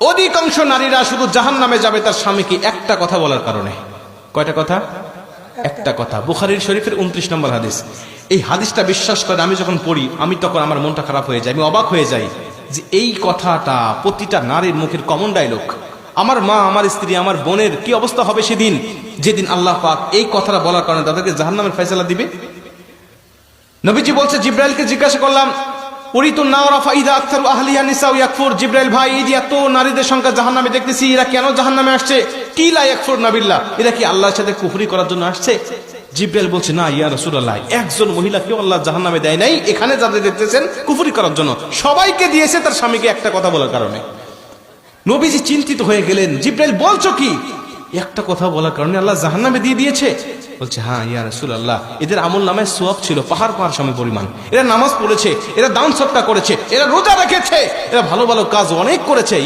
অধিকাংশ নারীরা শুধু জাহান্নামে যাবে তার স্বামীকে একটা কথা বলার কারণে। কয়টা কথা? একটা কথা। বুখারীর শরীফের 29 নম্বর হাদিস। এই হাদিসটা বিশ্বাস করে আমি যখন পড়ি, আমি তখন আমার মনটা খারাপ হয়ে যায়, আমি অবাক হয়ে যাই যে এই কথাটা প্রতিটা নারীর মুখের কমন ডায়লগ। আমার মা, আমার স্ত্রী, আমার বোনের কি অবস্থা হবে সেদিন, যেদিন আল্লাহ পাক এই কথাটা বলার কারণে তাদেরকে জাহান্নামের ফয়সালা দিবে। নবীজি বলছে, জিব্রাইলকে জিজ্ঞাসা করলাম, উরিতুন নারা ফাইদা আকতারু আহলিহা নিসাউ ইয়াকফুর। জিব্রাইল ভাই, এই যে এত নারীদের সংখ্যা জাহান্নামে দেখতেছি, এরা কেন জাহান্নামে আসছে? কি লা ইয়াকফুরনা বিল্লাহ, এরা কি আল্লাহর সাথে কুফরি করার জন্য আসছে? জিব্রাইল বলছে, না ইয়া রাসূলুল্লাহ, একজন মহিলাকেও আল্লাহ জাহান্নামে দেয় নাই, এখানে যাদের দেখতেছেন কুফরি করার জন্য, সবাইকে দিয়েছে তার স্বামীকে একটা কথা বলার কারণে। নবীজি চিন্তিত হয়ে গেলেন, জিব্রাইল বলছো কি? একটা কথা বলার কারণে আল্লাহ জাহান্নামে দিয়ে দিয়েছে? বলছে, হ্যাঁ ইয়া রাসূলুল্লাহ, এদের আমল নামায় সওয়াব ছিল পাহাড় পাহাড় সম পরিমাণ। এরা নামাজ পড়েছে, এরা দান সদকা করেছে, এরা রোজা রেখেছে, এরা ভালো ভালো কাজ অনেক করেছে।